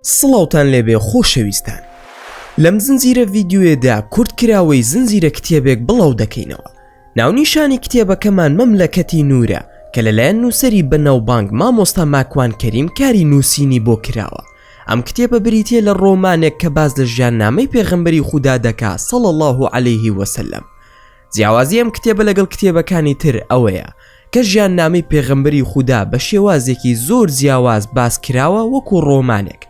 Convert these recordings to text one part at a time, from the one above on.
سڵاوتان لێبێ خۆشەویستان. لەم زنجیرە ڤیدیۆیەدا کورتکراوەی زنجیرە کتێبێک بڵاو دەکەینەوە. ناونیشانی کتێبەکەمان مەملەکەتی نورە کە لەلایەن نووسەری بەناوبانگ مامۆستا ماکوان کەریم کاری نووسینی بۆ کراوە. ئەم کتێبە بریتیە لە ڕۆمانێک کە باز لە ژیاننامەی پێغەمبەری خودا دەکات صلی الله علیه وسلم. جیاوازی ئەم کتێبە لەگەڵ کتێبەکانی تر ئەوەیە کە ژیاننامەی پێغەمبەری خودا بە شێوازێکی زۆر جیاواز باس کراوە وەکو ڕۆمانێک.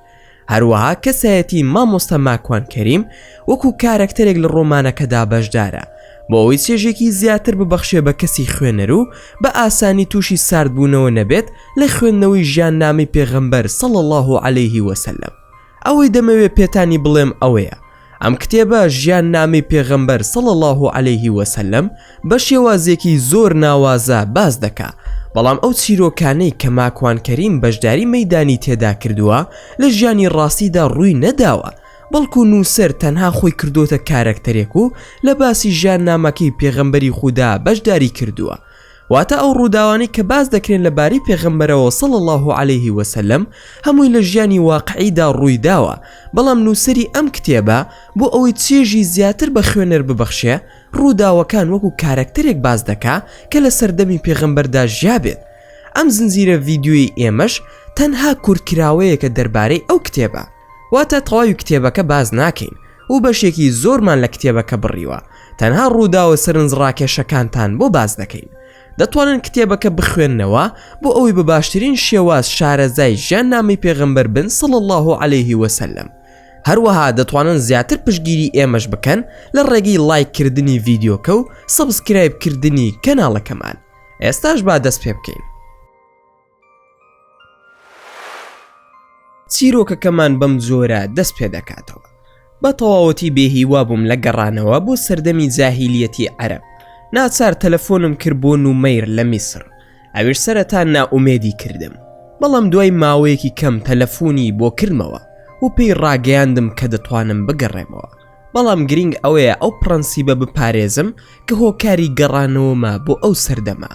هەروەها کەسایەتی مامۆستا ماکوان کەریم وەکو کارەکتەرێک لە ڕۆمانەکەدا بەشدارە بۆ ئەوەی چێژێکی زیاتر ببەخشێ بە کەسی خوێنەر و بە ئاسانی تووشی ساردبوونەوە نەبێت لە خوێندنەوەی ژیاننامەی پێغەمبەر صلی الله علیه وسلم. ئەوەی دەمەوێت پێتانی بڵێم ئەوەیە ئەم کتێبە ژیاننامەی پێغەمبەر صلی الله علیه وسلم بە شێوازێکی زۆر ناوازە باز دەکات، بەڵام ئەو چیرۆکانەی کە ماکوان کەریم بەشداری مەیدانی تێدا کردووە لە ژیانی ڕاستیدا ڕووی نەداوە، بەڵکو نووسەر تەنها خۆی کردوتە کارەکتەرێک و لە باسی ژیاننامەکەی پێغەمبەری خودا بەشداری کردووە. واتە ئەو ڕووداوانی کە باز دەکرێن لەبارەی پێغەمبەرەوە صلی الله علیه وسلم هەمووی لە ژیانی واقعیدا ڕووی داوە، بەڵام نووسەری ئەم کتێبە بۆ ئەوەی چێژی زیاتر بە خوێنەر ببەخشێ ڕووداوەکان وەکو کارەکتەرێک باز دەکا کە لە سەردەمی پێغەمبەردا ژیابێت. ئەم زنجیرە ڤیدیۆی ئێمەش تەنها کورتکراوەیەکە دەربارەی ئەو کتێبە، واتە تەواوی کتێبەکە باز ناکەین و بەشێکی زۆرمان لە کتێبەکە بڕیوە، تەنها ڕووداوە سەرنجڕاکێشەکانتان بۆ باز دەکەین. دەتوانن کتێبەکە بخوێننەوە بۆ ئەوەی بە باشترین شێواز شارەزای ژیاننامەی پێغەمبەر بن صلی الله علیه وسلم. هەروەها دەتوانن زیاتر پشتگیری ئێمەش بکەن لە ڕێگەی لایککردنی ڤیدیۆکە و سەبسکرایبکردنی کەناڵەکەمان. ئێستاش با دەست پێ بکەین. چیرۆکەکەمان بەم جۆرە دەست پێ دەکاتەوە. بە تەواوەتی بێهیوا بووم لە گەڕانەوە بۆ سەردەمی جاهیلیەتی عەرەب. ناچار تەلەفۆنم کرد بۆ نومەیر لە میسر. ئەویش سەرەتا نائومێدی کردم، بەڵام دوای ماوەیەکی کەم تەلەفۆنی بۆ کردمەوە و پێی ڕاگەیاندم کە دەتوانم بگەڕێمەوە، بەڵام گرنگ ئەوەیە ئەو پرەنسیبە بپارێزم کە هۆکاری گەڕانەوەمە بۆ ئەو سەردەما.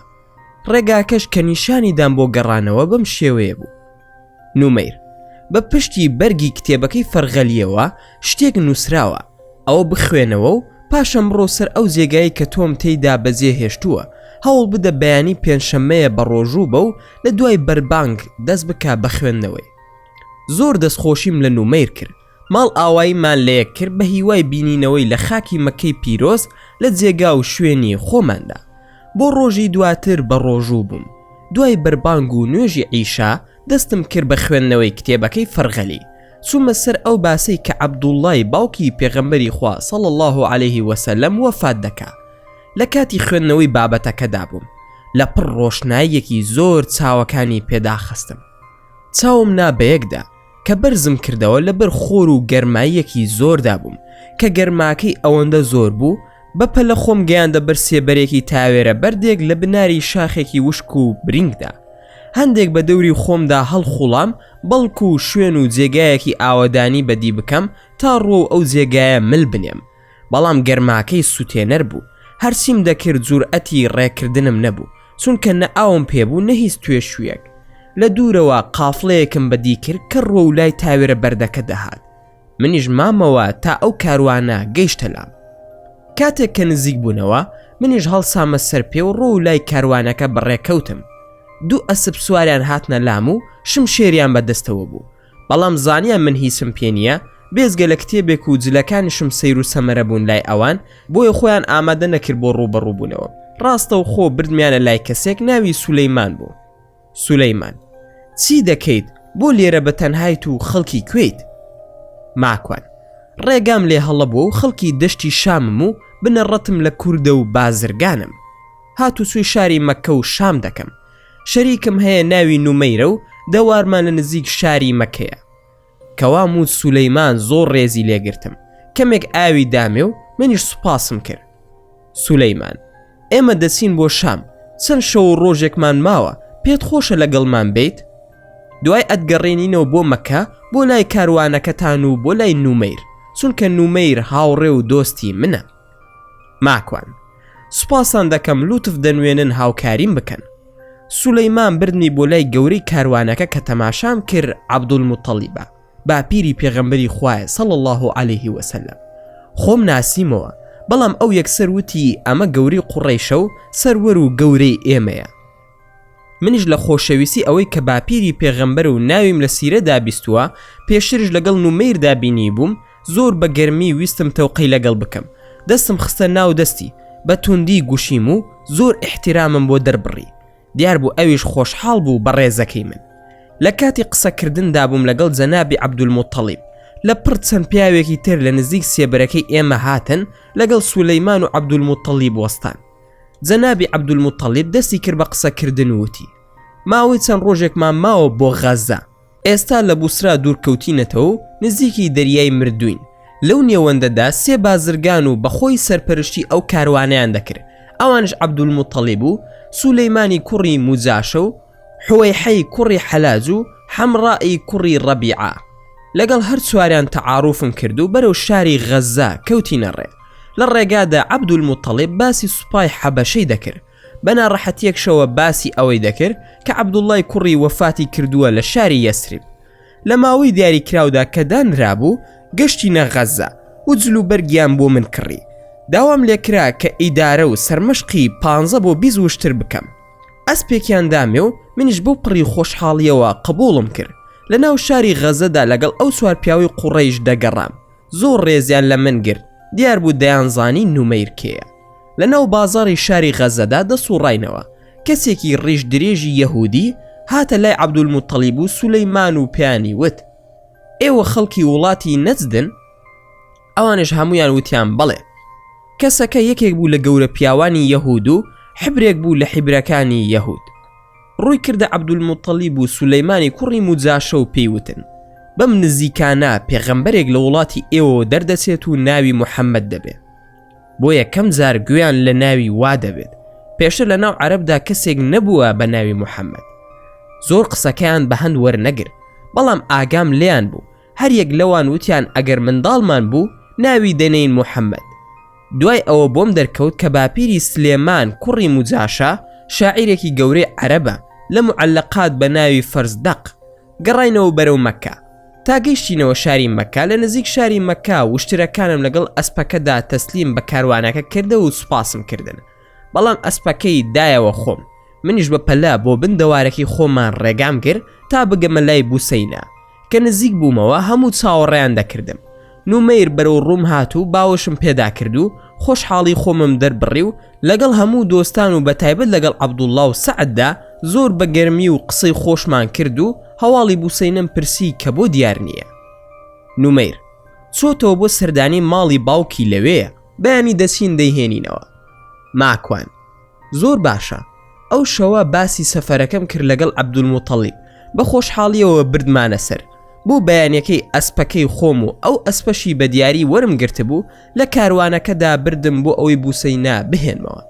ڕێگاکەش کە نیشانیدام بۆ گەڕانەوە بەم شێوەیە بوو. نومەیر بە پشتی بەرگی کتێبەکەی فەرغەلیەوە شتێک نووسراوە، ئەوە بخوێنەوە و پاشەم بڕۆ سەر ئەو جێگایی کە تۆم تێیدا بەجێ هێشتووە، هەوڵ بدە بەیانی پێنجشەممەیە بە ڕۆژوو بە و لە دوای بەربانگ دەست بکا بە خوێندنەوەی. زۆر دەستخۆشیم لە نومەیر کرد، ماڵ ئاواییمان لەیەک کرد بە هیوای بینینەوەی لە خاکی مەکەی پیرۆز لە جێگا و شوێنی خۆماندا. بۆ ڕۆژی دواتر بە ڕۆژوو بووم. دوای بەربانگ و نوێژی عیشا دەستم کرد بە خوێندنەوەی کتێبەکەی فەرغەلی. چوومە سەر ئەو باسی کە عەبدوڵڵای باوکی پێغەمبەری خوا صلی الله علیه وسلم وەفات دەکا. لە کاتی خوێندنەوەی بابەتەکەدا بووم، لە پڕ ڕۆشناییەکی زۆر چاوەکانی پێداخستم. چاوم نا بەیەکدا کە بەرزم کردەوە لەبەر خۆر و گەرماییەکی زۆردا بووم کە گەرماکەی ئەوەندە زۆر بوو بەپە لە خۆم گەیاندە بەر سێبەرێکی تاوێرە بەردێک لە بناری شاخێکی وشک و برینگدا. هەندێک بە دەوری خۆمدا هەڵخوڵام بەڵکو و شوێن و جێگایەکی ئاوەدانی بەدی بکەم تا ڕۆ ئەو جێگایە مل بنێم، بەڵام گەرماکەی سوتێنەر بوو، هەرچیم دەکرد جورئەتی ڕێکردنم نەبوو، چونکە نە ئاوم پێبوو نە هیچ توێشویەک. لە دوورەوە قافڵەیەکم بەدی کرد کە ڕۆ و لای تاوێرە بەردەکە دەهات. منیش مامەوە تا ئەو کاروانە گەیشتە لام. کاتێک کە نزیک بوونەوە منیش هەڵسامە سەر پێ و ڕۆ و لای کاروانەکە بەڕێکەوتم. دوو ئەسب سواریان هاتنە لام و شمشێریان بەدەستەوە بوو، بەڵام زانیان من هیچم پێ نییە بێزگە لە کتێبێک و جلەکانیشم سەیر و سەمەرە بوون لای ئەوان، بۆیە خۆیان ئامادە نەکرد بۆ ڕووبەڕووبوونەوە. ڕاستە و خۆ بردمیانە لای کەسێک ناوی سولەیمان بوو. سولەیمان: چی دەکەیت؟ بۆ لێرە بە تەنهایت و خەڵکی کوێیت؟ ماکوان: ڕێگام لێ هەڵەبووە و خەڵکی دەشتی شامم و بنەڕەتم لە کوردە و بازرگانم. هاتوچووی شاری مەکە و شام دەکەم. شەریکم هەیە ناوی نومەیرە و دەوارمان لە نزیک شاری مەکەیە. کەوام و سولەیمان زۆر ڕێزی لێگرتم، کەمێک ئاوی دامێ و منیش سوپاسم کرد. سولەیمان: ئێمە دەچین بۆ شام، چەند شەو ڕۆژێکمان ماوە، پێت خۆشە لەگەڵمان بیت؟ دوای ئەتگەڕێنینەوە بۆ مەکە بۆ لای کاروانەکەتان و بۆ لای نومەیر، چونکە نومەیر هاوڕێ و دۆستی منە. ماکوان: سوپاسان دەکەم، لوتف دەنوێنن هاوکاریم بکەن. سولەیمان بردنی بۆ لای گەورەی کاروانەکە کە تەماشام کرد عەبدولموتەڵیبە. باپیری پێغەمبەری خوایە صلی الله عليه وسلم. خۆم ناسیمەوە، بەڵام ئەو یەکسەر وتی ئەمە گەورەی قوڕیشە و سەروەر و گەورەی ئێمەیە. منیش لە خۆشەویستی ئەوەی کە باپیری پێغەمبەر و ناویم لە سیرەدا بیستووە پێشترش لەگەڵ نومەیردا بینی بووم، زۆر بە گەرمی ویستم تەوقەی لەگەڵ بکەم. دەستم خستە ناو دەستی، بە توندی گوشیم و زۆر احترامم بۆ دەربڕی. دیار بوو ئەویش خۆشحاڵ بوو بە ڕێزەکەی من. لە کاتی قسەکردندا بووم لەگەڵ جەنابی عەبدولموتەڵیب، لە پڕ چەند پیاوێکی تر لە نزیک سێبەرەکەی ئێمە هاتن لەگەڵ سولەیمان و عەبدولموتەڵیب وەستان. جەنابی عەبدولموتەڵیب دەستی کرد بە قسەکردن وتی: ماوەی چەند ڕۆژێکمان ماوە بۆ غەزە، ئێستا لە بوسرا دوورکەوتینەتەوە و نزیکی دەریای مردوین. لەو نێوەندەدا سێ بازرگان و بەخۆی سەرپەرشتی ئەو کاروانیان دەکرد، ئەوانش عەبدولموتەڵیب و سولەیمانی کوڕی موجاشە و حوەیحەی کوڕی حەلاج و حەمڕائی کوڕی ڕەبیعە. لەگەڵ هەر چواریان تەعاروفم کرد و بەرەو شاری غەزە کەوتینە ڕێ. لە ڕێگادا عەبدولموتەڵیب باسی سوپای حەبەشەی دەکرد، بە ناڕەحەتیەکشەوە باسی ئەوەی دەکرد کە عەبدوڵڵای کوڕی وەفاتی کردووە لە شاری یەسریب. لە ماوەی دیاریکراودا کە دانرابوو گەشتینە غەزە و جلوبەرگیان بۆ من کڕی. داوام لێکرا کە ئیدارە و سەرمەشقی 15 بۆ 20 وشتر بکەم. ئەسپێکیان دامێ و منیش بۆ پڕی خۆشحاڵیەوە قبوڵم کرد. لە ناو شاری غەزەدا لەگەڵ ئەو سوار پیاوی قوڕیش دەگەڕام. زۆر ڕێزیان لە من گرت، دیار بوو دەیانزانی نومەیر کێیە. لە ناو بازاڕی شاری غەزەدا دەسوڕاینەوە. کەسێکی ڕیش درێژی یەهودی هاتە لای عەبدولموتەڵیب و سولەیمان و پیانی وت: ئێوە خەڵکی وڵاتی نەجدن؟ ئەوانش هەمویان وتیان بەڵێ. کەسەکە یەکێک بوو لە گەورە پیاوانی یەهود و حبرێک بوو لە حیبرەکانی یەهود. ڕووی کردە عەبدولموتەڵیب و سولەیمانی کوڕی موجاشە و پێیوتن: بەم نزیکانە پێغەمبەرێک لە وڵاتی ئێوە دەردەچێت و ناوی موحەممەد دەبێت. بۆ یەکەم جار گوێیان لە ناوی وا دەبێت. پێشتر لە ناو عەرەبدا کەسێک نەبووە بە ناوی موحەممەد. زۆر قسەکەیان بە هەند وەرنەگر، بەڵام ئاگام لێیان بوو. هەر یەک لەوان وتیان ئەگەر منداڵمان بوو ناوی دەنێین موحەممەد. دوای ئەوە بۆم دەرکەوت کە باپیری سلێمان کوڕی موجاشە شاعیرێکی گەورەی عەرەبە لە معەلەقات بە ناوی فەرزدەق. گەڕاینەوە بەرەو مەکە تا گەیشتینەوە شاری مەکە. لە نزیک شاری مەکە وشترەکانم لەگەڵ ئەسپەکەدا تەسلیم بە کاروانەکە کردە و سوپاسم کردن، بەڵام ئەسپەکەی دایەوە خۆم. منیش بە پەلا بۆ بندەوارەکەی خۆمان ڕێگام کرد تا بگەمە لای بوسەینە. کە نزیک بوومەوە هەموو چاوەڕێیان دەکردم. نومەیر بەرەو ڕووم هات و باوەشم پێدا کرد و خۆشحاڵی خۆمم دەربڕی و لەگەڵ هەموو دۆستان و بەتایبەت لەگەڵ عەبدوڵڵا و سەعەددا زۆر بە گەرمی و قسەی خۆشمان کرد و هەواڵی بوسەینەم پرسی کە بۆ دیار نییە. نومەیر چۆتەوە بۆ سەردانی ماڵی باوکی لەوەیە، بەیانی دەچین دەیهێنینەوە. ماکوان: زۆر باشە. ئەو شەوە باسی سەفەرەکەم کرد لەگەڵ عەبدولموتەڵیب، بە خۆشحاڵیەوە بردمانە سەر. بۆ بەیانیەکەی ئەسپەکەی خۆم و ئەو ئەسپەشی بە دیاری وەرم گرتبوو لە کاروانەکەدا بردم بۆ ئەوەی بوسەینا بهێنمەوە.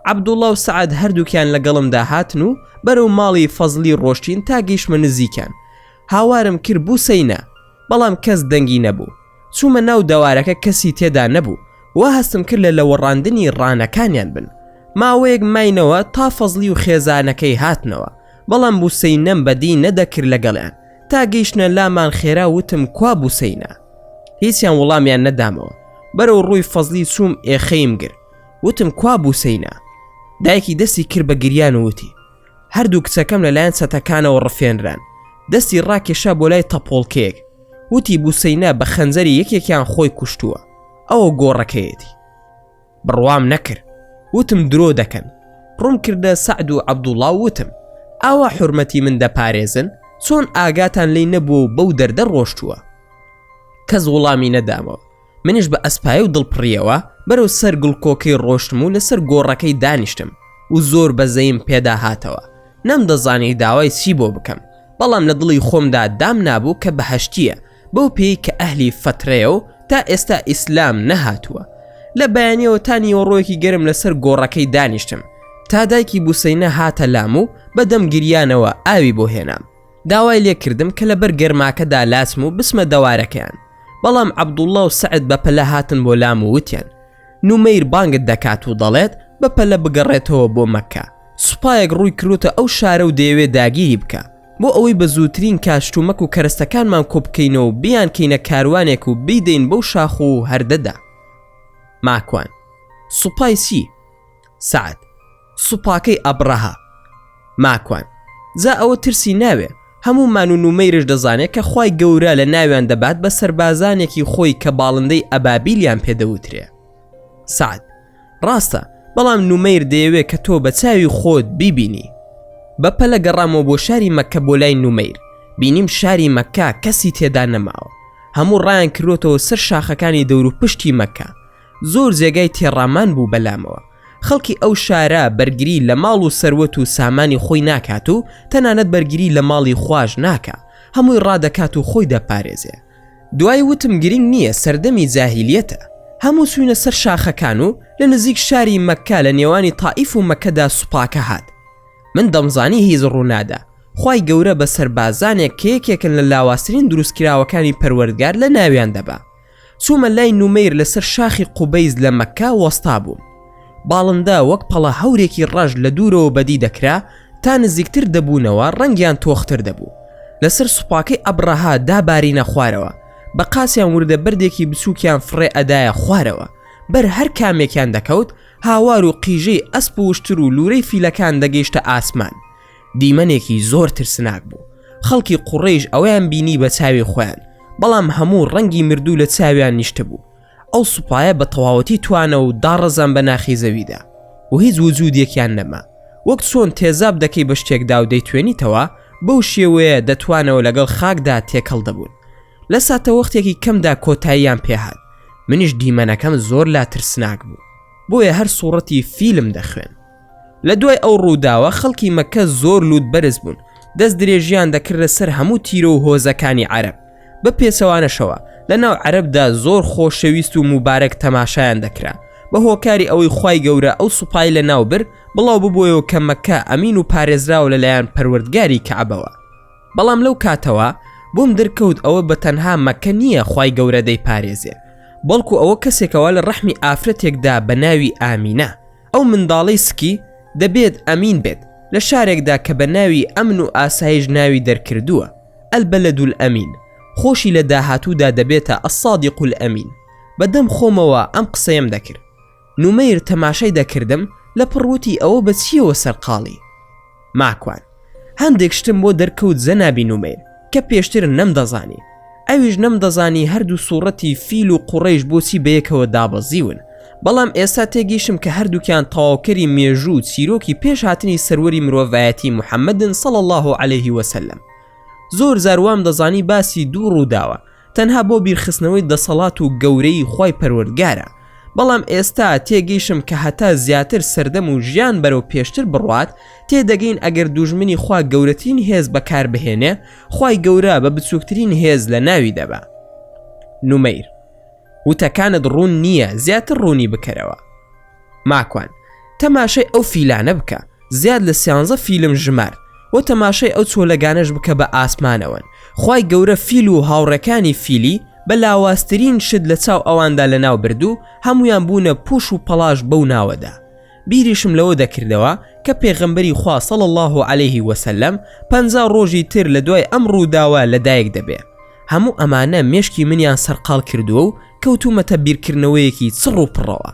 عەبدوڵڵا و سەعەد هەردووکیان لەگەڵمدا هاتن و بەرەو ماڵی فەزلی ڕۆشتین تا گەیشتمە نزیکیان. هاوارم کرد بوسەینا، بەڵام کەس دەنگی نەبوو. چوومە ناو دەوارەکە کەسی تێدا نەبوو. وا هەستم کرد لە لەوەڕاندنی ڕانەکانیان بن. ماوەیەک ماینەوە تا فەزلی و خێزانەکەی هاتنەوە، بەڵام بوسەینەم بەدی نەدەکرد لەگەڵیان. تا گەیشتنە لامان خێرا وتم کوا بوسەینا. هیچیان وەڵامیان نەدامەوە. بەرەو ڕووی فەزلی چووم ئێخەیم گر. وتم کوا بوسەینا. دایکی دەستی کرد بە گریان و وتی: هەردوو کچەکەم لەلایەن سەتەکانەوە ڕفێنران. دەستی ڕاکێشا بۆ لای تەپۆڵکەیەک. وتی بوسەینا بە خەنجەری یەکێکیان خۆی کوشتووە. ئەوە گۆڕەکەیەتی. بڕوام نەکرد. وتم درۆ دەکەن. ڕووم کردە سەعد و عەبدوڵڵا و وتم: ئاوا حورمەتی من دەپارێزن؟ چۆن ئاگاتان لێی نەبوو و بەو دەردە ڕۆشتووە؟ کەس وەڵامی نەدامەوە. منیش بە ئەسپای و دڵپڕیەوە بەرەو سەر گڵکۆکەی ڕۆشتم و لەسەر گۆڕەکەی دانیشتم و زۆر بەزەیم پێدا هاتەوە. نەمدەزانی داوای چی بۆ بکەم، بەڵام لە دڵی خۆمدا دام نابوو کە بەهەشتیە بەو پێی کە ئەهلی فترەیە و تا ئێستا ئیسلام نەهاتووە. لە بەیانیەوە تا نیوەڕۆیەکی گەرم لەسەر گۆڕەکەی دانیشتم تا دایکی بوسەینە هاتە لام و بەدەم گریانەوە ئاوی بۆ هێنام. داوای لێ کردم کە لەبەر گەرماکەدا لاسم و بسمە دەوارەکەیان، بەڵام عەبدوڵڵا و سەعد بەپەلە هاتن بۆ لام و وتیان: نومەیر بانگت دەکات و دەڵێت بەپەلە بگەڕێتەوە بۆ مەکە. سوپایەک ڕووی کروتە ئەو شارە و دەیەوێت داگیری بکە، بۆ ئەوەی بە زووترین کاشتومەک و کەرەستەکانمان کۆبکەینەوە و بیان کەینە کاروانێک و بیدەین بەو شاخ و هەردەدا. ماکوان: سوپای چی؟ سعد: سوپاکەی ئەبرەها. ماکوان: جا ئەوە ترسی ناوێ؟ هەمومان و نومەیرش دەزانێت کە خوای گەورە لە ناویان دەبات بە سەربازانێکی خۆی کە باڵندەی ئەبابیلیان پێدەوترێ. سعد: ڕاستە، بەڵام نومەیر دەیەوێت کە تۆ بە چاوی خۆت بیبینی. بەپەلە گەڕامەوە بۆ شاری مەککە بۆ لای نومەیر. بینیم شاری مەککە کەسی تێدا نەماوە. هەموو ڕایان کردوتەوە سەر شاخەکانی دەور و پشتی مەککە. زۆر جێگای تێڕامان بوو بەلامەوە. خەڵکی ئەو شارە بەرگری لە ماڵ و سەروەت و سامانی خۆی ناکات و تەنانەت بەرگری لە ماڵی خوۆش ناکە، هەمووی ڕادەکات و خۆی دەپارێزێ. دوای وتم گرنگ نییە، سەردەمی جاهیلیەتە. هەموو چوونە سەر شاخەکان و لە نزیک شاری مەککە لە نێوانی تائیف و مەککەدا سوپاکە هات. من دەمزانی هیچ ڕوونادا. خوای گەورە بە سەربازانێک کە یەکێکن لە لاوازترین دروستکراوەکانی پەروەردگار لە ناویان دەبا. چوومە لای نومەیر لەسەر شاخی قوبەیز لە مەککە وەستا بووم. باڵندە وەک پەڵە هەورێکی ڕەش لە دوورەوە بەدی دەکرا تا نزیکتر دەبوونەوە ڕەنگیان تۆختر دەبوو. لەسەر سوپاکەی ئەبرەها دابارینە خوارەوە، بە قاسیان وردە بەردێکی بچووکیان فڕێ ئەدایە خوارەوە. بەر هەر کامێکیان دەکەوت هاوار و قیژەی ئەسپ و وشتر و لورەی فیلەکان دەگەیشتە ئاسمان. دیمەنێکی زۆر ترسناک بوو. خەڵکی قوڕیش ئەویان بینی بە چاوی خۆیان، بەڵام هەموو ڕەنگی مردوو لە چاویان نیشتە بوو. ئەو سوپایە بە تەواوەتی توانە و داڕەزان بە ناخی زەویدا و هیچ وجودێکیان نەما. وەک چۆن تێزاب دەکەی بە شتێکدا و دەیتوێنیتەوە، بەو شێوەیە دەتوانەوە لەگەڵ خاکدا تێکەڵ دەبوون. لە ساتە وەختێکی کەمدا کۆتاییان پێهات. منیش دیمەنەکەم زۆر لا ترسناک بوو، بۆیە هەر سوڕەتی فیلم دەخوێن. لە دوای ئەو ڕووداوە خەڵکی مەککە زۆر لووت بەرز بوون. دەست درێژیان دەکردە سەر هەموو تیرە و هۆزەکانی عەرەب. بە پێچەوانەشەوە لە ناو عەرەبدا زۆر خۆشەویست و موبارەک تەماشایان دەکرا، بە هۆکاری ئەوەی خوای گەورە ئەو سوپای لە ناو بر بڵاو ببوویەوە کە مەککە ئەمین و پارێزراوە لەلایەن پەروەردگاری کەعبەوە. بەڵام لەو کاتەوە بۆم دەرکەوت ئەوە بە تەنها مەککە نییە خوای گەورە دەیپارێزێ، بەڵکو ئەوە کەسێکەوە لە ڕەحمی ئافرەتێکدا بە ناوی ئامینە. ئەو منداڵەی سکی دەبێت ئەمین بێت لە شارێکدا کە بە ناوی ئەمن و ئاسایش ناوی دەرکردووە، ئەلبەلەدول ئەمین. خۆشی لە داهاتوودا دەبێتە ئەسادیق الئەمین. بەدەم خۆمەوە ئەم قسەیم دەکرد. نومەیر تەماشای دەکردم لە پڕوتی ئەوە بە چیەوە سەرقاڵی. ماکوان: هەندێک شتم بۆ دەرکەوت زەنابی نومەیر کە پێشتر نەمدەزانی. ئەویش نەمدەزانی هەردوو سوڕەتی فیل و قوڕیش بۆچی بەیەکەوە دابەزیون. بەڵام ئێستا تێگەیشتم کە هەردووکیان تەواوکەری مێژوو چیرۆکی پێش هاتنی سەروەری مرۆڤایەتی محەممەدن صلی الله عليه وسلم. زۆر زاروام دەزانی باسی دوو ڕووداوە تەنها بۆ بیرخستنەوەی دەسەڵات و گەورەی خوای پەروەردگارە. بەڵام ئێستا تێگەیشتم کە هەتا زیاتر سەردەم و ژیان بەرەو پێشتر بڕوات تێدەگەین ئەگەر دوژمنی خوا گەورەترین هێز بەکاربهێنێ، خوای گەورە بە بچووکترین هێز لە ناوی دەبا. نومەیر: وتەکانت ڕوون نییە، زیاتر ڕوونی بکەرەوە. ماکوان: تەماشای ئەو فیلانە بکە، زیاد لە 13 فیلم ژمار، و تەماشای ئەو چۆلەگانەش بکە بە ئاسمانەوەن. خوای گەورە فیل و هاوڕەکانی فیلی بە لاواسترین شت لە چاو ئەواندا لە ناو بردو، هەمویان بوونە پوش و پەلاش بەو ناوەدا. بیریشم لەوە دەکردەوە کە پێغەمبەری خوا صلی الله عليه وسلم 50 ڕۆژی تر لە دوای ئەم ڕووداوە لەدایک دەبێ. هەموو ئەمانە مێشکی منیان سەرقاڵ کردووە و کەوتومەتە بیرکردنەوەیەکی چڕ و پڕەوە.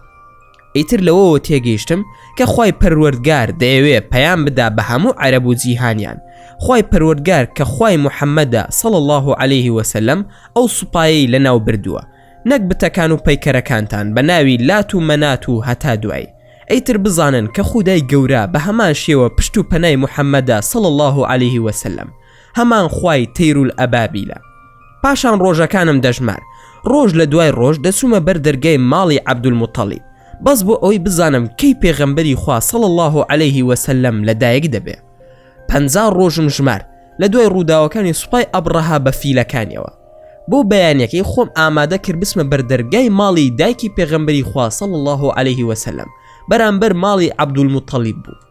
ئیتر لەوەوە تێگەیشتم کە خوای پەروەردگار دەیەوێ پەیام بدا بە هەموو عەرەب و جیهانیان. خوای پەروەردگار کە خوای محەممەدە صلی الله عليه وسلم ئەو سوپایەی لە ناو بردووە، نەک بتەکان و پەیکەرەکانتان بە ناوی لات و مەنات و هەتا دوای. ئیتر بزانن کە خودای گەورە بە هەمان شێوە پشت و پەنای محەممەدە صلی الله عليه وسلم، هەمان خوای تەیرول ئەبابیلە. پاشان ڕۆژەکانم دەژمار، ڕۆژ لە دوای ڕۆژ دەچوومە بەر دەرگای ماڵی عەبدولموتەڵیب، بەس بۆ ئەوەی بزانم کەی پێغەمبەری خوا صلی الله عليه وسلم لەدایک دەبێ. 50 ڕۆژم ژمار لە دوای ڕووداوەکانی سوپای ئەبرەها بە فیلەکانیەوە. بۆ بەیانیەکەی خۆم ئامادە کرد بسمە بەردەرگای ماڵی دایکی پێغەمبەری خوا صلی الله عليه وسلم، بەرامبەر ماڵی عەبدولموتەڵیب بوو.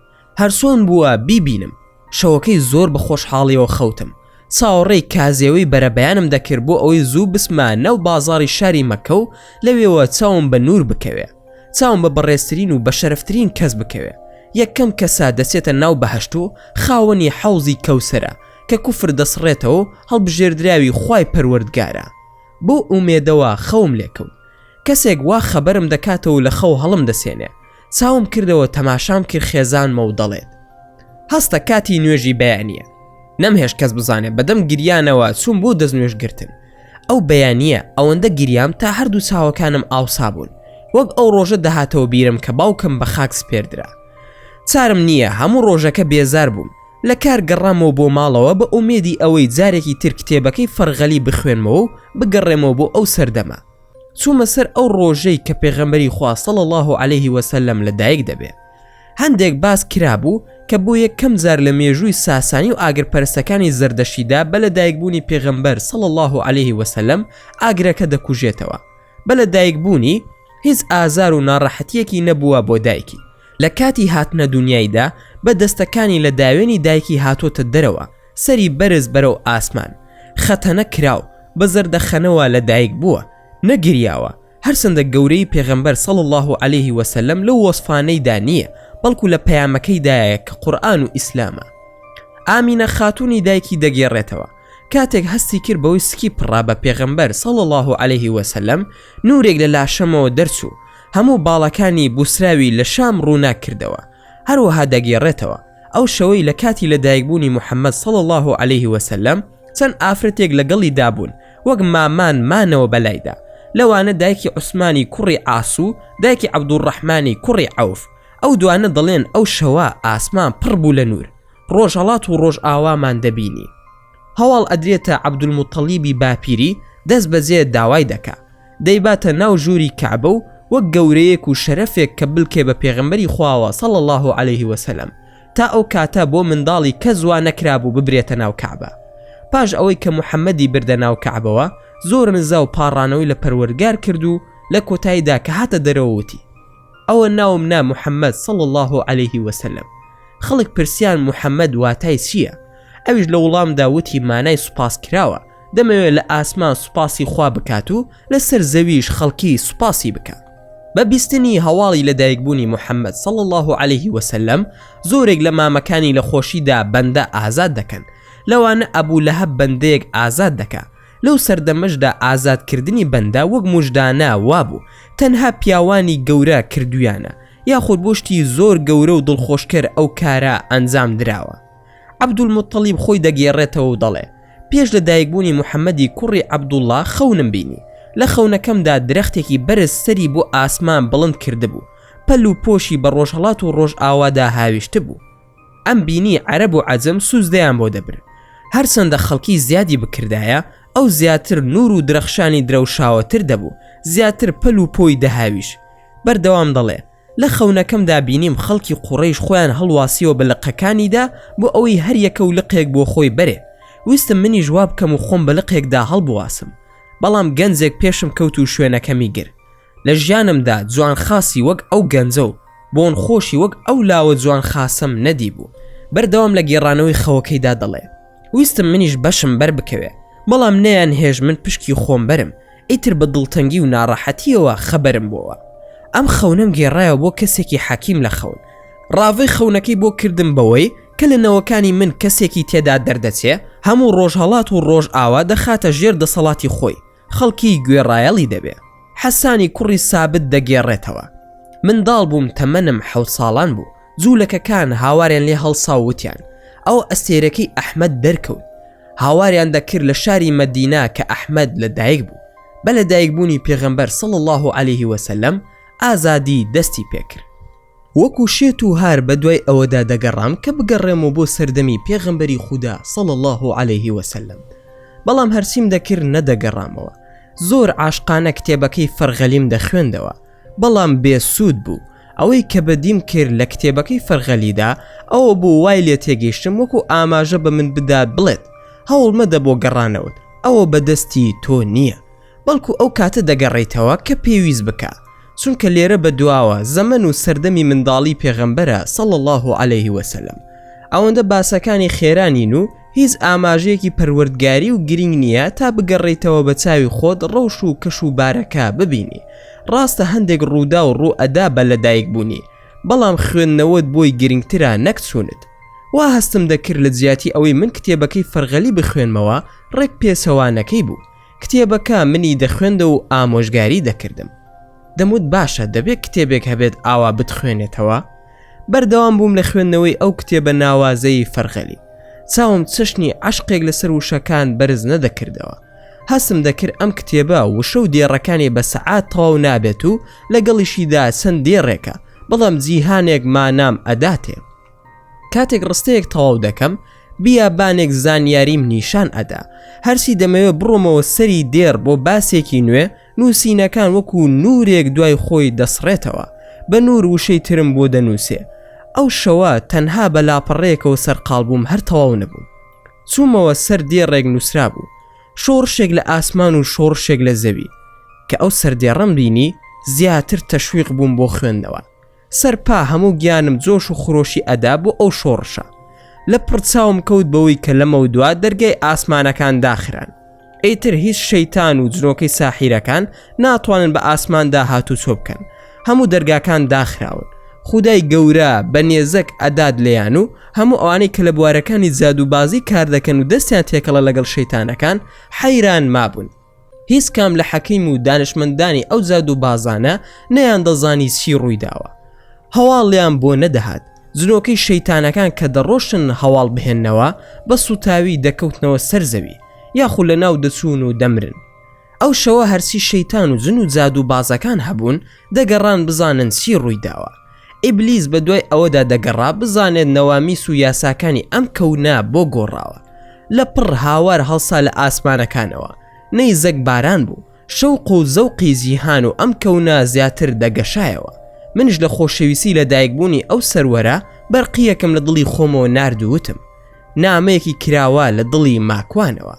هەرسۆن بووە بیبینم. شەوەکەی زۆر بە خۆشحاڵیەوە خەوتم. چاوەڕێی کازێوەی بەرەبەیانم دەکرد بۆ ئەوەی زوو بسمە نەو بازاڕی شاری مەککە و لەوێوە چاوم بە نور بکەوێ، چاوم بە بەڕێزترین و بە شەرەفترین کەس بکەوێ. یەکەم کەسە دەچێتە ناو بەهەشت و خاوەنی حەوزی کەوسەرە کە کوفر دەسڕێتەوە هەڵبژێردراوی خوای پەروەردگارە. بۆ ئومێدەوە خەوم لێکەوت، کەسێک وا خەبەرم دەکاتەوە لە خەو هەڵم دەسێنێ. چاوم کردەوە تەماشام کرد خێزانمە و دەڵێت هەستە کاتی نوێژی بەیانیە. نەمهێش کەس بزانێت بەدەم گریانەوە چوون بۆ دەستنوێژ گرتن. ئەو بەیانیە ئەوەندە گریام تا هەردوو چاوەکانم ئاوسا بوون، وەک ئەو ڕۆژە دەهاتەوە بیرم کە باوکم بە خاک سپێردرا. چارم نییە، هەموو ڕۆژەکە بێزار بووم. لە کار گەڕامەوە بۆ ماڵەوە بە ئومێدی ئەوەی جارێکی تر کتێبەکەی فەرغەلی بخوێنمەوە و بگەڕێمەوە بۆ ئەو سەردەما. چوومە سەر ئەو ڕۆژەی کە پێغەمبەری خوا صلی الله علیه وسلم لەدایک دەبێ. هەندێک باس کرابوو کە بۆ یەکەم جار لە مێژووی ساسانی و ئاگرپەرستەکانی زەردەشیدا بە لەدایکبوونی پێغەمبەر صلی الله علیه وسلم ئاگرەکە دەکوژێتەوە. بە لەدایکبوونی هیچ ئازار و ناڕەحەتیەکی نەبووە بۆ دایکی. لە کاتی هاتنە دنیایدا بە دەستەکانی لە داوێنی دایکی هاتۆتە دەرەوە، سەری بەرز بەرەو ئاسمان، خەتەنە کراو، بە زەردەخەنەوە لە دایک بووە، نەگریاوە. هەرچەندە گەورەی پێغەمبەر صلی الله علیه وسلم لەو وەسفانەیدا نییە، بەڵکو لە پەیامەکەیدایە کە قورئان و ئیسلامە. ئامینە خاتوونی دایکی دەگێڕێتەوە. کاتێک هەستی کرد بەوەی سکی پڕا بە پێغەمبەر صلی الله علیه وسلم، نورێک لە لاشەمەوە دەرچوو، هەموو باڵەکانی بوسراوی لە شام ڕوونا کردەوە. هەروەها دەگێڕێتەوە ئەو شەوەی لە کاتی لەدایکبوونی محەممەد صلی الله علیه وسلم چەند ئافرەتێک لەگەڵی دابوون، وەک مامان مانەوە بەلایدا. لەوانە دایکی عوسمانی کوڕی ئاسو، دایکی عەبدوڕەحمانی کوڕی عەوف. ئەو دوانە دەڵێن ئەو شەوە ئاسمان پڕ بوو لە نور، ڕۆژهەڵات و ڕۆژ ئاوامان دەبینی. هەواڵ ئەدرێتە عەبدولموتەلیبی باپیری دەست بەجێ داوای دەکا، دەیباتە ناو ژووری کەعبە و وەک گەورەیەک و شەرەفێک کە بلکێ بە پێغەمبەری خواوە صلی الله علیه وسلم، تا ئەو کاتە بۆ منداڵی کە زوا نەکرابوو ببرێتە ناو کەعبە. پاش ئەوەی کە محەممەدی بردە ناو کەعبەوە، زۆر نزا و پاڕانەوەی لە پەروەردگار کرد و لە کۆتاییدا کە هاتە دەرەوەوتی ئەوە ناوم نا محەممەد صلی الله علیه وسلم. خەڵک پرسیان محەممەد واتای چییە؟ ئەویش لە وڵامدا وتی مانای سوپاس کراوە، دەمەوێت لە ئاسمان سوپاسی خوا بکات و لەسەر زەویش خەڵکی سوپاسی بکات. بە بیستنی هەواڵی لەدایکبوونی محەممەد صلی الله علیه وسلم، زۆرێک لە مامەکانی لە خۆشیدا بەندە ئازاد دەکەن. لەوانە ئەبوو لەهەب بەندەیەک ئازاد دەکا. لەو سەردەمەشدا ئازادکردنی بەندە وەک موژدانە وابوو، تەنها پیاوانی گەورە کردویانە، یاخود بۆشتی زۆر گەورە و دڵخۆشکەر ئەو کارە ئەنجام دراوە. عەبدولموتەلیب خۆی دەگێڕێتەوە و دەڵێ پێش لە دایکبوونی محەممەدی کوڕی عەبدوڵڵا خەونم بینی. لە خەونەکەمدا درەختێکی بەرز سەری بۆ ئاسمان بڵند کردبوو، پەل و پۆشی بە ڕۆژهەڵات و ڕۆژ ئاوادا هاویشتە بوو. ئەم بینی عەرەب و عەجەم سوزدەیان بۆ دەبر. هەرچەندە خەڵکی زیادی بکردایە، ئەو زیاتر نور و درەخشانی درەوشاوەتر دەبوو، زیاتر پەل و پۆی دەهاویش. بەردەوام دەڵێ لە خەونەکەمدا بینیم خەڵکی قوڕەیش خۆیان هەڵواسیەوە بە لقەکانیدا بۆ ئەوەی هەر یەکە و لقێک بۆ خۆی بەرێ. ویستم منی جواب بکەم و خۆم بە لقێکدا هەڵبواسم، بەڵام گەنجێک پێشم کەوت و شوێنەکەمی گر. لە ژیانمدا جوان خاسی وەک ئەو گەنجە و بۆن خۆشی وەک ئەو لاوە جوان خاسم نەدی بوو. بەردەوام لە گێڕانەوەی خەوەکەیدا دەڵێ ویستم منیش بەشم بەر بکەوێ، بەڵام نەیان هێژ من پشکی خۆم بەرم، ئیتر بە دڵتەنگی و ناڕەحەتیەوە خەبەرم بۆوە. ئەم خەونم گێڕایەوە بۆ کەسێکی حەکیم لە خەون. ڕاوی خەونەکەی بۆ کردم بەوەی کە لە نەوەکانی من کەسێکی تێدا دەردەچێ، هەموو ڕۆژهەڵات و ڕۆژ ئاوا دەخاتە ژێر دەسەڵاتی خۆی، خەڵکی گوێڕایەڵی دەبێ. حەسانی کوڕی سابت دەگێڕێتەوە. منداڵ بووم، تەمەنم 7 ساڵان بوو. جوولەکەکان هاوارێن لێ هەڵسا وتیان ئەو ئەستێرەکەی ئەحمەد دەرکەوت. هاواریان دەکرد لە شاری مەدینە کە ئەحمەد لەدایک بوو. بە لەدایکبوونی پێغەمبەر صلی الله علیه وسلم ئازادی دەستی پێکرد. وەکو شێت و هار بە دوای ئەوەدا دەگەڕام کە بگەڕێمەوە بۆ سەردەمی پێغەمبەری خودا صلی الله علیه وسلم، بەڵام هەرچیم دەکرد نەدەگەڕامەوە. زۆر عاشقانە کتێبەکەی فەرغەلیم دەخوێندەوە، بەڵام بێسوود بوو. ئەوەی کە بەدیم کرد لە کتێبەکەی فەرغەلیدا ئەوە بوو وای لێ تێگەیشتم وەکو ئاماژە بە من بدات بڵێت هەوڵ مەدە بۆ گەڕانەوەت، ئەوە بەدەستی تۆ نییە، بەڵکو ئەو کاتە دەگەڕێیتەوە کە پێویست بکە، چونکە لێرە بە دواوە زەمن و سەردەمی منداڵی پێغەمبەرە صلی الله علیه وسلم. ئەوەندە باسەکانی خێرانین و هیچ ئاماژەیەکی پەروەردگاری و گرنگ نییە تا بگەڕێیتەوە بە چاوی خۆت ڕەوش و کەش و بارەکە ببینی. ڕاستە هەندێک ڕوودا و ڕوو ئەدا بە لەدایک بوونی، بەڵام خوێندنەوەت بۆی گرنگترە نەک چوونت. وا هەستم دەکرد لە جیاتی ئەوەی من کتێبەکەی فەرغەلی بخوێنمەوە ڕێک پێسەوانەکەی بوو. کتێبەکە منی دەخوێندە و ئامۆژگاری دەکردم. دەموت باشە دەبێت کتێبێک هەبێت ئاوا بتخوێنێتەوە. بەردەوام بووم لە خوێندنەوەی ئەو کتێبە ناوازەی فەرغەلی. چاوم چشنی عەشقێک لەسەر وشەکان بەرز نەدەکردەوە. هەستم دەکرد ئەم کتێبە وشە و دێڕەکانی بە سەعات تەواو نابێت و لەگەڵیشیدا چەند دێڕێکە، بەڵام جیهانێک مانام ئەداتێ. کاتێک ڕستەیەک تەواو دەکەم بیابانێک زانیاریم نیشان ئەدا. هەرسی دەمەوێت بڕۆمەوە سەری دێر بۆ باسێکی نوێ، نووسینەکان وەکو نورێک دوای خۆی دەسڕێتەوە. بە نور وشەی ترم بۆ دەنووسێ. ئەو شەوە تەنها بە لاپەڕێکەوە سەرقاڵ بووم، هەر تەواو نەبووم. چوومەوە سەر دێڕێک نووسرا بوو، شۆڕشێک لە ئاسمان و شۆڕشێک لە زەوی. کە ئەو سەردێڕم بینی زیاتر تەشویق بووم بۆ خوێندنەوە. سەرپا هەموو گیانم جۆش و خۆشی ئەدا بۆ ئەو شۆڕشە. لە پرچاوم کەوت بەوەی کە لەمە دوات دەرگای ئاسمانەکان داخران. ئەیتر هیچ شەیتان و جنۆکەی ساحیرەکان ناتوانن بە ئاسماندا هاتوو چۆ بکەن. هەموو دەرگاکان داخراون. خودای گەورە بە نێزەک ئەداد لێیان و هەموو ئەوانەی کە لە بوارەکانی زادوبازی کار دەکەن و دەستیان تێکەڵە لەگەڵ شەیتانەکان حەیران مابوون. هیچ کام لە حەکیم و دانشمەندانی ئەو زادوبازانە نەیان دەزانی چی ڕوویداوە. هەواڵیان بۆ نەدەهات. جنۆکەی شەیتانەکان کە دەڕۆشن هەواڵ بهێننەوە بە سوتاوی دەکەوتنەوە سەر زەوی، یاخو لە ناو دەچوون و دەمرن. ئەو شەوە هەرسی شەیتان و جن و جادوبازەکان هەبوون دەگەڕان بزانن چی ڕوویداوە. ئیبلیس بە دوای ئەوەدا دەگەڕا بزانێت نەوامیس و یاساکانی ئەم کەونا بۆ گۆڕاوە. لە پڕ هاوار هەڵسا لە ئاسمانەکانەوە نەیزەک باران بوو. شەوق و زەوقی جیهان و ئەم کەونا زیاتر دەگەشایەوە. منش لە خۆشەویستی لە دایکبوونی ئەو سەروەرە بەرقیەکەم لە دڵی خۆمەوە ناردووتم. نامەیەکی کراوە لە دڵی ماکوانەوە.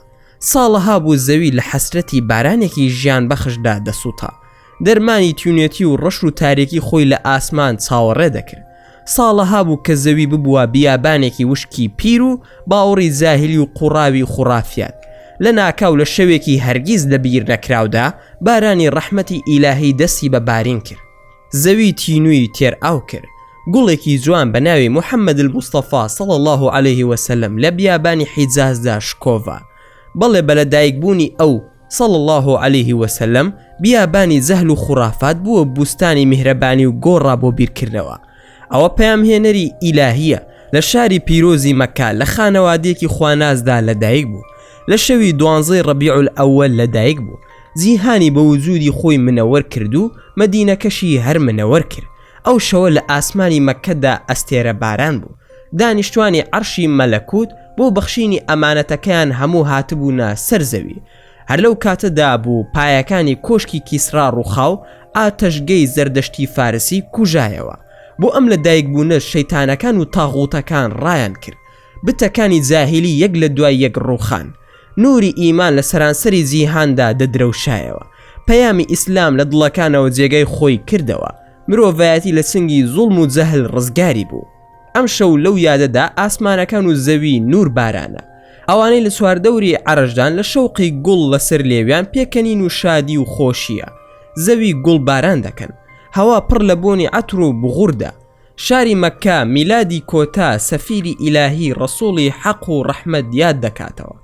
ساڵەها بوو زەوی لە حەسرەتی بارانێکی ژیان بەخشدا دەسووتا. دەرمانی تیونێتی و ڕەش و تاریکی خۆی لە ئاسمان چاوەڕێ دەکرد. ساڵەها بوو کە زەوی ببووە بیابانێکی وشکی پیر و باوەڕی زاهلی و قوڕاوی خوڕافیات. لە ناکاو لە شەوێکی هەرگیز لە بیر نەکراودا بارانی ڕەحمەتی ئیلاهی دەستی بە بارین کرد. زەوی تینووی تێر ئاو کرد. گوڵێکی جوان بە ناوی محەممەد الموستەفا صلی الله عليه وسلم لە بیابانی حیجازدا شکۆڤە. بەڵێ بە لەدایکبوونی ئەو صلی الله عليه وسلم بیابانی زەهل و خوڕافات بووە بوستانی میهرەبانی و گۆڕا بۆ بیرکردنەوە. ئەوە پەیامهێنەری ئیلاهیە. لە شاری پیرۆزی مەکە لە خانەوادەیەکی خوانازدا لەدایک بوو. لە شەوی 12 ڕەبیع الئەوەل لەدایک بوو. جیهانی بە وجودی خۆی منەوەر کرد و مەدینەکەشی هەر منەوەر کرد. ئەو شەوە لە ئاسمانی مەکەدا ئەستێرە باران بوو. دانیشتوانی عەرشی مەلەکوت بۆ بەخشینی ئەمانەتەکەیان هەموو هاتبوونە سەر زەوی. هەر لەو کاتەدا بوو پایەکانی کۆشکی کیسرا ڕووخاو ئاتەشگەی زەردەشتی فارسی کوژایەوە. بۆ ئەم لەدایکبوونە شەیتانەکان و تاغوتەکان ڕایان کرد. بتەکانی جاهیلی یەک لە دوای یەک ڕووخان. نوری ئیمان لە سەرانسەری جیهاندا دەدرەوشایەوە. پەیامی ئیسلام لە دڵەکانەوە جێگەی خۆی کردەوە. مرۆڤایەتی لە سنگی زوڵم و جەهل ڕزگاری بوو. ئەم شەو لەو یادەدا ئاسمانەکان و زەوی نور بارانە. ئەوانەی لە سواردەوری عەرەشدان لە شەوقی گوڵ لەسەر لێویان پێکەنین و شادی و خۆشیە. زەوی گوڵ باران دەکەن. هەوا پڕ لە بۆنی عەتر و بغووردا. شاری مەکە میلادی کۆتا سەفیری ئیلاهی ڕەسوڵی حەق و ڕەحمەت یاد دەکاتەوە.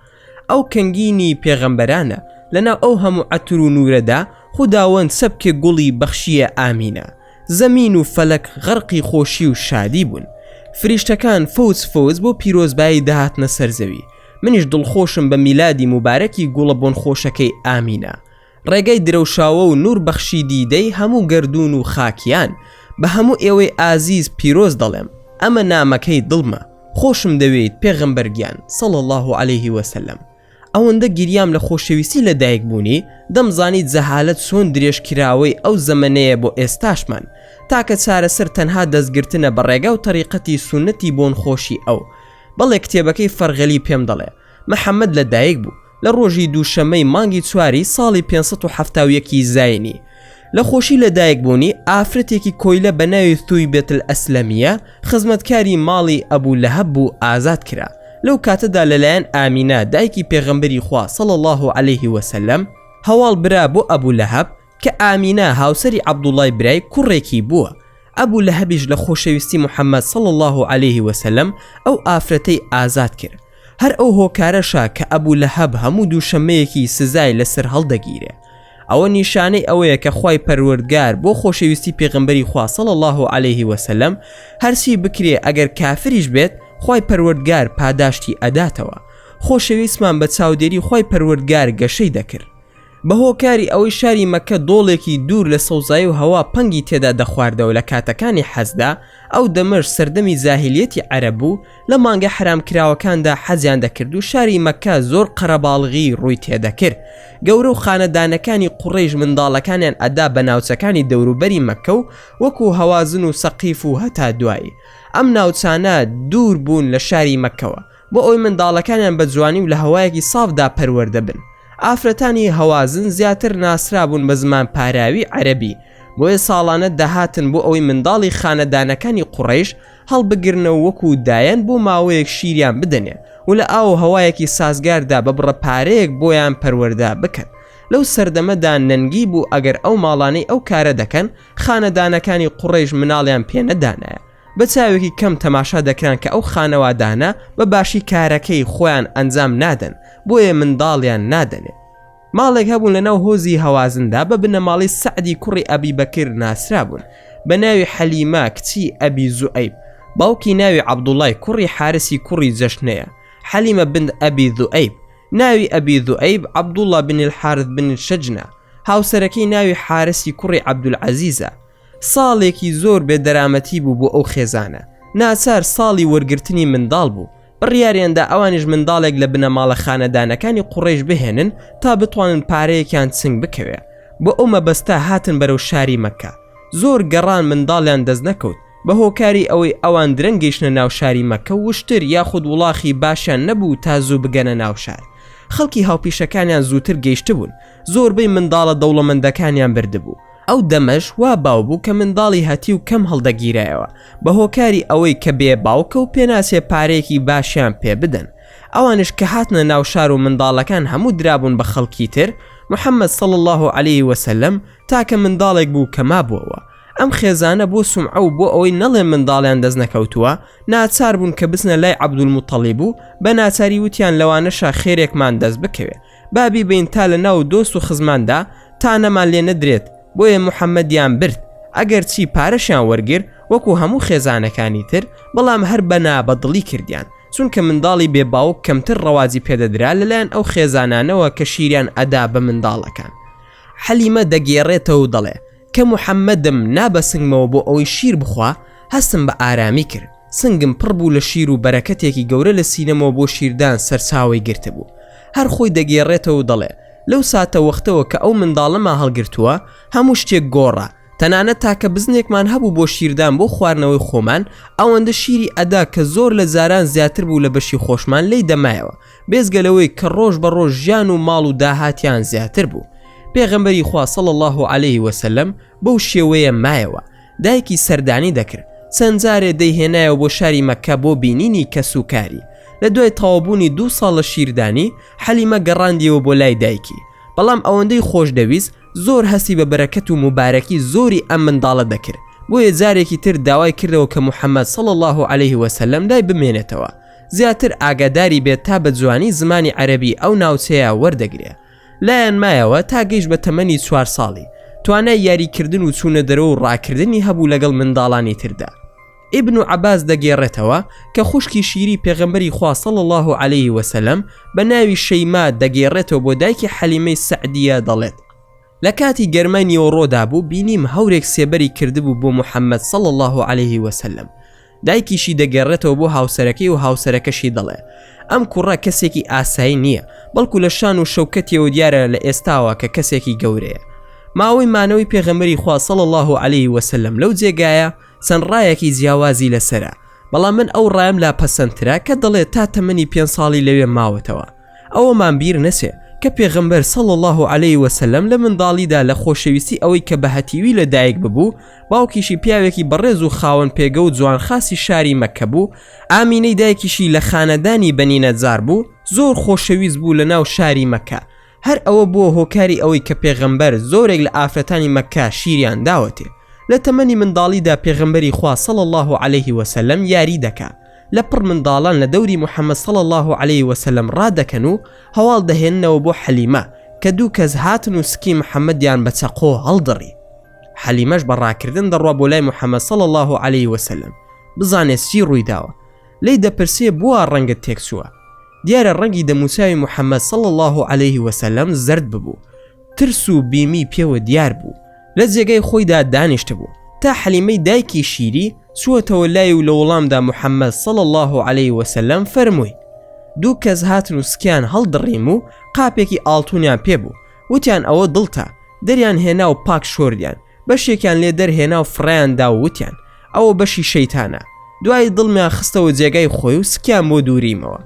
ئەو کەنگینی پێغەمبەرانە. لەناو ئەو هەموو عەتر و نورەدا خوداوەند سەبکێ گوڵی بەخشیە ئامینە. زەمین و فەلەک غەرقی خۆشی و شادی بوون. فریشتەکان فەوز بۆ پیرۆزبایی داهاتنە سەر زەوی. منیش دڵخۆشم بە میلادی مبارەکی گوڵە بۆن خۆشەکەی ئامینە. ڕێگەی درەوشاوە و نور بەخشی دیدەی هەموو گەردون و خاکیان. بە هەموو ئێوەی ئازیز پیرۆز دەڵێم. ئەمە نامەکەی دڵمە. خۆشم دەوێت پێغەمبەرگیان صلی الله عليه وسلم. ئەوەندە گیریام لە خۆشەویستی لەدایک بوونی دەمزانیت جەهالەت چۆن درێژکراوەی ئەو زەمانەیە بۆ ئێستاشمان. تاکە چارەسەر تەنها دەستگرتنە بە ڕێگا و تەریقەتی سونەتی بۆن خۆشی ئەو. بەڵێ کتێبەکەی فەرغەلی پێم دەڵێ محەممەد لەدایک بوو لە ڕۆژی دووشەمەی مانگی چواری ساڵی 571 زاینی. لە خۆشی لەدایک بوونی ئافرەتێکی کۆیلە بە ناوی ثویبەت الئەسلەمیە خزمەتکاری ماڵی ئەبوو لەهەب بوو ئازاد کرا. لەو کاتەدا لەلایەن ئامینە دایکی پێغەمبەری خوا صلی الله عليه وسلم هەواڵ برا بۆ ئەبوو لەهەب کە ئامینە هاوسەری عەبدوڵای برای کوڕێکی بووە. ئەبوو لەهەبیش لە خۆشەویستی محەممەد صلی الله عليه وسلم ئەو ئافرەتەی ئازاد کرد. هەر ئەو هۆکارەشە کە ئەبوو لەهەب هەموو دووشەمەیەکی سزای لەسەر هەڵدەگیرێ. ئەوە نیشانەی ئەوەیە کە خوای پەروەردگار بۆ خۆشەویستی پێغەمبەری خوا صلی الله عليه وسلم هەرچی بکرێ ئەگەر کافریش بێت خوای پەروەردگار پاداشتی ئەداتەوە. خۆشەویستمان بە چاودێری خوای پەروەردگار گەشەی دەکرد. بە هۆکاری ئەوەی شاری مەکە دۆڵێکی دوور لە سەوزایی و هەوا پەنگی تێدا دەخواردەوە لە کاتەکانی حەزدا، ئەو دەمەش سەردەمی زاهیلیەتی عەرەب بوو، لە مانگە حرامکراوەکاندا حەزیان دەکرد و شاری مەکە زۆر قەرەباڵغی ڕووی تێدەکرد. گەورە و خانەدانەکانی قوڕەیش منداڵەکانیان ئەدا بە ناوچەکانی دەوروبەری مەکە و وەکو هەوازن و سەقیف و هەتا دوایی. ئەم ناوچانە دوور بوون لە شاری مەکەوە بۆ ئەوی منداڵەکانیان بە جوانی و لە هەوایەکی سافدا پەروەردە بن. ئافرەتانی هەوازن زیاتر ناسرابوون بە زمان پاراوی عەرەبی، بۆیە ساڵانە دەهاتن بۆ ئەوەی منداڵی خانەدانەکانی قوڕەیش هەڵبگرنەوە وەکو دایەن بۆ ماوەیەک شیریان بدەنێ و لە ئاو هەوایەکی سازگاردا بە بڕەپارەیەک بۆیان پەروەردا بکەن. لەو سەردەمەدا نەنگی بوو ئەگەر ئەو ماڵانەی ئەو کارە دەکەن خانەدانەکانی قوڕەیش مناڵیان پێنەدانایە. بە چاوێکی کەم تەماشا دەکران کە ئەو خانەوادانە بە باشی کارەکەی خۆیان ئەنجام نادەن، بۆیە منداڵیان نادەنێ. ماڵێک هەبوون لە ناو هۆزی هەوازندا بە بنەماڵی سەعدی کوڕی ئەبی بەکر ناسرابوون بە ناوی حەلیمە کچی ئەبی زوئەیب. باوکی ناوی عەبدوڵای کوڕی حارسی کوڕی جەشنەیە. حەلیمە بنت ئەبی زوئەیب. ناوی ئەبی زوئەیب عەبدوڵڵا بن الحارث بن شەجنە. هاوسەرەکەی ناوی حارسی کوڕی عەبدولعەزیزە. ساڵێکی زۆر بێدەرامەتی بوو بۆ ئەو خێزانە. ناچار ساڵی وەرگرتنی منداڵ بوو. بڕیاریاندا ئەوانش منداڵێک لە بنەماڵە خانەدانەکانی قوڕەیش بهێنن تا بتوانن پارەیەکیان چنگ بکەوێ. بۆ ئەو مەبەستە هاتن بەرەو شاری مەکە. زۆر گەڕان منداڵیان دەست نەکەوت بە هۆکاری ئەوەی ئەوان درەنگەیشتە ناو شاری مەکە و وشتر یاخود وڵاخی باشیان نەبوو تا زوو بگەنە ناو شار. خەڵکی هاوپیشەکانیان زووتر گەیشتە بوون، زۆربەی منداڵە دەوڵەمەندەکانیان بردبوو. ئەو دەمەش وا باو بوو کە منداڵی هەتی و کەم هەڵدەگیرایەوە بە هۆکاری ئەوەی کە بێ باوکە و پێناسێ پارەیەکی باشیان پێ بدەن. ئەوانش کە هاتنە ناو شار و منداڵەکان هەموو درابوون بە خەڵکی تر، محەممەد صلی الله عليه وسلم تاکە منداڵێک بوو کە مابووەوە. ئەم خێزانە بۆ سومعە و بۆ ئەوەی نەڵێ منداڵیان دەست نەکەوتووە ناچار بوون کە بچنە لای عەبدولموتەڵیب و بە ناچاری وتیان لەوانەشە خێرێکمان دەست بکەوێ، بابی بین تا لە ناو دۆست و خزماندا تا نەمان لێ نەدرێت. بۆیە محەممەدیان برد، ئەگەر چی پارەشیان وەرگر وەکو هەموو خێزانەکانی تر، بەڵام هەر بەنا بەدڵی کردیان، چونکە منداڵی بێباوک کەمتر ڕەوازی پێدەدرا لەلایەن ئەو خێزانانەوە کە شیریان ئەدا بە منداڵەکان. حەلیمە دەگێڕێتەوە و دەڵێ کە محەممەدم نابە سنگمەوە بۆ ئەوەی شیر بخوا، هەستم بە ئارامی کرد. سنگم پڕ بوو لە شیر و بەرەکەتێکی گەورە لە سینەمەوە بۆ شیردان سەرچاوی گرتبوو. هەر خۆی دەگێڕێتەوە و دەڵێ لەو ساتە وەختەوە کە ئەو منداڵەما هەڵگرتووە هەموو شتێک گۆڕە، تەنانەت تاکە بزنێکمان هەبوو بۆ شیردان بۆ خواردنەوەی خۆمان، ئەوەندە شیری ئەدا کە زۆر لە زاران زیاتر بوو لە بەشی خۆشمان لی دەمایەوە، بێزگەلەوەی کە ڕۆژ بە ڕۆژ ژیان و ماڵ و داهاتیان زیاتر بوو. پێغەمبەری خوا صلی الله عليه وسلم بەو شێوەیە مایەوە، دایکی سەردانی دەکرد، چەند جارێ دەیهێنایەوە بۆ شاری مەکە بۆ بینینی کەس و کاری. لە دوای تەوابوونی 2 ساڵ لە شیردانی حەلیمە گەڕاندیەوە بۆ لای دایکی، بەڵام ئەوەندەی خۆش دەویست زۆر هەستی بە بەرەکەت و مبارەکی زۆری ئەم منداڵە دەکرد، بۆیە جارێکی تر داوای کردەوە کە محەممەد صلی الله عليه وسلم لای بمێنێتەوە، زیاتر ئاگاداری بێت تا بە جوانی زمانی عەرەبی ئەو ناوچەیە وەردەگرێ. لایەن مایەوە تا گەیشت بە تەمەنی 4 ساڵی، توانای یاریکردن و چوونە دەرەوە و ڕاکردنی هەبوو لەگەڵ منداڵانی تردا. ئیبن عەباس دەگێڕێتەوە کە خوشکی شیری پێغەمبەری خوا صلی الله عليه وسلم بە ناوی شەیما دەگێڕێتەوە بۆ دایکی حەلیمەی سەعدیە دەڵێت لە کاتی گەرمای نیوەڕۆدا بوو بینیم هەورێک سێبەری کردبوو بۆ محەممەد صلی الله عليه وسلم. دایکیشی دەگەڕێتەوە بۆ هاوسەرەکەی و هاوسەرەکەشی دەڵێ ئەم کوڕە کەسێکی ئاسایی نییە، بەڵکو لە شان و شەوکەتیەوە دیارە لە ئێستاوە کە کەسێکی گەورەیە. ماوەی مانەوەی پێغەمبەری خوا صلی الله عليه وسلم لەو جێگایە چەند ڕایەکی جیاوازی لەسرە، بەڵام من ئەو ڕایم لا پەسەندترا کە دەڵێت تا تەمەنی 5 ساڵی لەوێ ماوەتەوە. ئەوەمان بیر نەچێ کە پێغەمبەر صلی الله عليه وسلم لە منداڵیدا لە خۆشەویستی ئەوەی کە بە هەتیوی لە دایک ببوو، باوکیشی پیاوێکی بەڕێز و خاوەن پێگە و جوان خاسی شاری مەکە بوو، ئامینەی دایکیشی لە خانەدانی بەنی نەجار بوو، زۆر خۆشەویست بوو لە ناو شاری مەکە. هەر ئەوە بووە هۆکاری ئەوەی کە پێغەمبەر زۆرێک لە ئافرەتانی مەکە شیریان داوەتێ. لە تەمەنی منداڵیدا پێغەمبەری خوا صلی الله عليه وسلم یاری دەکا لە پڕ منداڵان لە دەوری محەممەد صلی الله عليه وسلم ڕادەکەن و هەواڵ دەهێننەوە بۆ حەلیمە کە دوو کەس هاتن و سکی محەممەدیان بە چەقۆ هەڵدڕی. حەلیمەش بە ڕاکردن دەڕوا بۆ لای محەممەد صلی الله عليه وسلم بزانێت چی ڕوویداوە. لی دەپرسێ بووە ڕەنگت تێکچووە. دیارە ڕەنگی دەموساوی محەممەد صلی الله عليه وسلم زرد ببوو، ترس و بیمی پێوە دیار بوو، لە جێگەی خۆیدا دانیشتە بوو تا حەلیمەی دایکی شیری چووەتەوە لای و لە وەڵامدا محەممەد صلی الله عليه وسلم فەرمووی دوو کەس هاتن و سکیان هەڵدڕیم و قاپێکی ئاڵتونیان پێبوو، وتیان ئەوە دڵتە، دەریان هێنا و پاک شۆردیان، بەشێکیان لێ دەرهێنا و فڕیاندا و وتیان ئەوە بەشی شەیتانە، دوای دڵمیان خستەوە جێگای خۆی و سکیان بۆ دووریمەوە.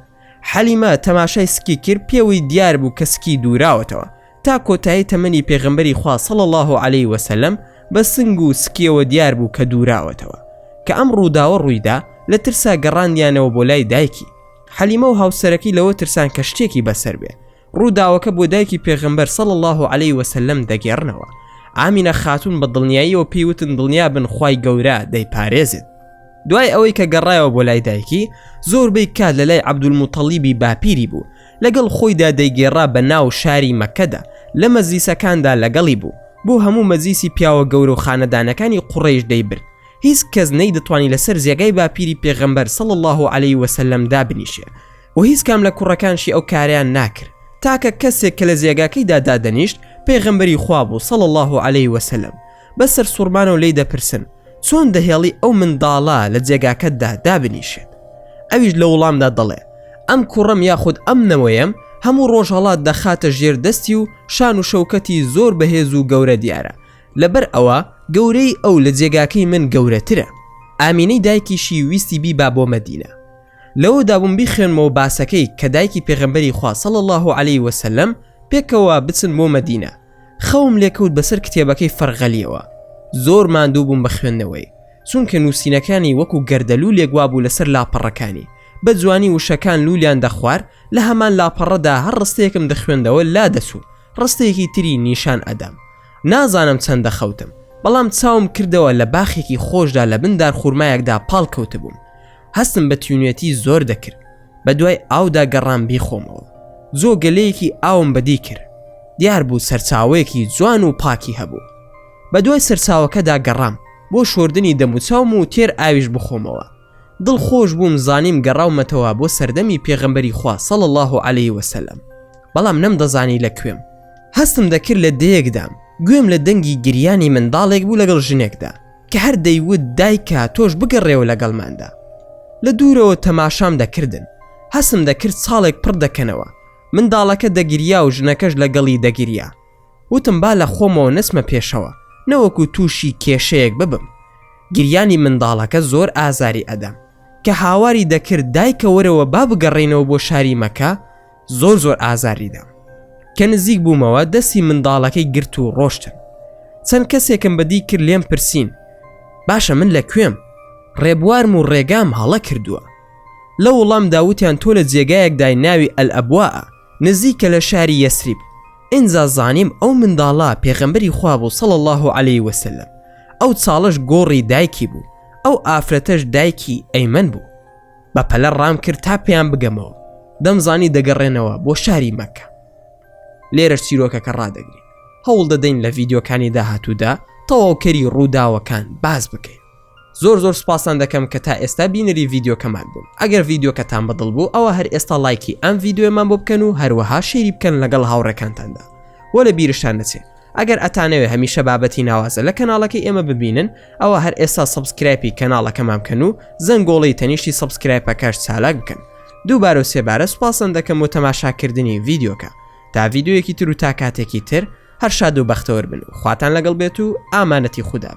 حەلیمە تەماشای سکی کرد، پێوەی دیار بوو کە سکی دووراوەتەوە تا کۆتایی تەمەنی پێغەمبەری خوا صلی الله عليه وسلم بە سنگ و سکیەوە دیار بوو کە دووراوەتەوە کە ئەم ڕووداوە ڕوویدا لە ترسا گەڕاندیانەوە بۆ لای دایکی. حەلیمە و هاوسەرەکەی لەوە ترسان کە شتێکی بەسەر بێ. ڕووداوەکە بۆ دایکی پێغەمبەر صلی الله عليه وسلم دەگێڕنەوە. ئامینە خاتون بە دڵنیاییەوە پێیوتن دڵنیا بن خوای گەورە دەیپارێزێت. دوای ئەوەی کە گەڕایەوە بۆ لای دایکی، زۆربەی کات لە لای عەبدولموتەڵیبی باپیری بوو، لەگەڵ خۆیدا دەیگێڕا بە ناو شاری مەکەدا، لە مەزیسەکاندا لەگەڵی بوو، بۆ هەموو مەزیسی پیاوە گەورە و خانەدانەکانی قوڕەیش دەیبرد. هیچ کەس نەیدەتوانی لەسەر جێگای باپیری پێغەمبەر صلی الله عليه وسلم دابنیشێ و هیچ کام لە کوڕەکانشی ئەو کاریان ناکرد، تاکە کەسێک کە لە جێگاکەیدا دادەنیشت پێغەمبەری خوا بوو صلی الله عليه وسلم. بەسەر سوورمانەوە لی دەپرسن چۆن دەهێڵی ئەو منداڵە لە جێگاکەتدا دابنیشێت. ئەویش لە وەڵامدا دەڵێ ئەم کوڕم یاخود ئەم نەوەیەم هەموو ڕۆژهەڵات دەخاتە ژێر دەستی و شان و شەوکەتی زۆر بەهێز و گەورە دیارە، لەبەر ئەوە گەورەی ئەو لە جێگاکەی من گەورەترە. ئامینەی دایکیشی ویستی بیبا بۆ مەدینە. لەوەدا بووم بیخوێنمەوە باسەکەی کە دایکی پێغەمبەری خوا صلی الله عليه وسلم پێکەوە بچن بۆ مەدینە. خەوم لێکەوت بەسەر کتێبەکەی فەرغەلیەوە. زۆر ماندوو بووم بە خوێندنەوەی، چونکە نووسینەکانی وەکو گەردەلوو لێکوا بوو لەسەر لاپەڕەکانی، بە جوانی وشەکان لولیان دەخوار، لە هەمان لاپەڕەدا هەر ڕستەیەکم دەخوێندەوە لا دەسوو، ڕستەیەکی تری نیشان ئەدەم. نازانم چەندە خەوتم، بەڵام چاوم کردەوە لە باخێکی خۆشدا لە بندار خوورمایەکدا پاڵ کەوتە بووم. هەستم بە تیونێتی زۆر دەکرد، بە دوای ئاودا گەڕام بیخۆمەوە. زۆ گەلەیەکی ئاوم بەدی کرد، دیار بوو سەرچاوەیەکی جوان و پاکی هەبوو. بە دوای سەرچاوەکەدا گەڕام بۆ شۆردنی دەموچاوم و تێر ئاویش بخۆمەوە. دڵ خۆش بووم زانیم گەڕاومەتەوە بۆ سەردەمی پێغەمبەری خوا صلی الله عليه وسلم، بەڵام نەمدەزانی لەکوێم. هەستم دەکرد لە دەیەکدام، گوێم لە دەنگی گریانی منداڵێک بوو لەگەڵ ژنێکدا کە هەر دەیوت دایکە تۆش بگەڕێەوە لەگەڵماندا. لە دوورەوە تەماشام دەکردن، هەستم دەکرد چاڵێک پڕ دەکەنەوە، منداڵەکە دەگریا و ژنەکەش لەگەڵی دەگریا. وتم با لە خۆمەوە نەسمە پێشەوە، نەوەکو تووشی کێشەیەک ببم. گریانی منداڵەکە زۆر ئازاری ئەدەم کە هاواری دەکرد دایکە وەرەوە با بگەڕێنەوە بۆ شاری مەکە. زۆر ئازاریدام کە نزیک بوومەوە دەستی منداڵەکەی گرت و ڕۆشتن. چەند کەسێکم بەدی کرد لێم پرسین باشە من لەکوێم؟ ڕێبوارم و ڕێگام هەڵە کردووە. لە وەڵام داوتیان تۆ لە جێگایەکدای ناوی ئەلئەبواە نزیکە لە شاری یەسریب. ئینجا زانیم ئەو منداڵە پێغەمبەری خوا بوو صلی الله عليه وسلم. ئەو چاڵش گۆڕی دایکی بوو، ئەو ئافرەتەش دایکی ئەیمەن بوو. بە پەلە ڕام کرد تا پێیان بگەمەوە، دەمزانی دەگەڕێنەوە بۆ شاری مەکە. لێرەش چیرۆکەکە ڕادەگرین. هەوڵ دەدەین لە ڤیدیۆکانی داهاتوودا تەواوکەری ڕووداوەکان باز بکەین. زۆر سوپاسان دەکەم کە تا ئێستا بینەری ڤیدیۆکەمان بوون. ئەگەر ڤیدیۆکەتان بەدڵ بوو ئەوە هەر ئێستا لایکی ئەم ڤیدیۆمان بۆ بکەن و هەروەها شێری بکەن لەگەڵ هاوڕێکانتاندا. وە لە بیرشتان نەچێت ئەگەر ئەتانەوێت هەمیشە بابەتی ناوازە لە کەناڵەکەی ئێمە ببینن ئەوە هەر ئێستا سەبسکرایبی کەناڵەکەمان بکەن و زەنگۆڵی تەنیشتی سەبسکرایبەکەش چالاک بکەن. دووبارە و سێبارە سوپاسان دەکەم بۆ تەماشاکردنی ڤیدیۆکە. تا ڤیدیۆیەکی تر و تا کاتێکی تر هەر شاد و بەختەوەر بن و خواتان لەگەڵ بێت و ئامانەتی خودا.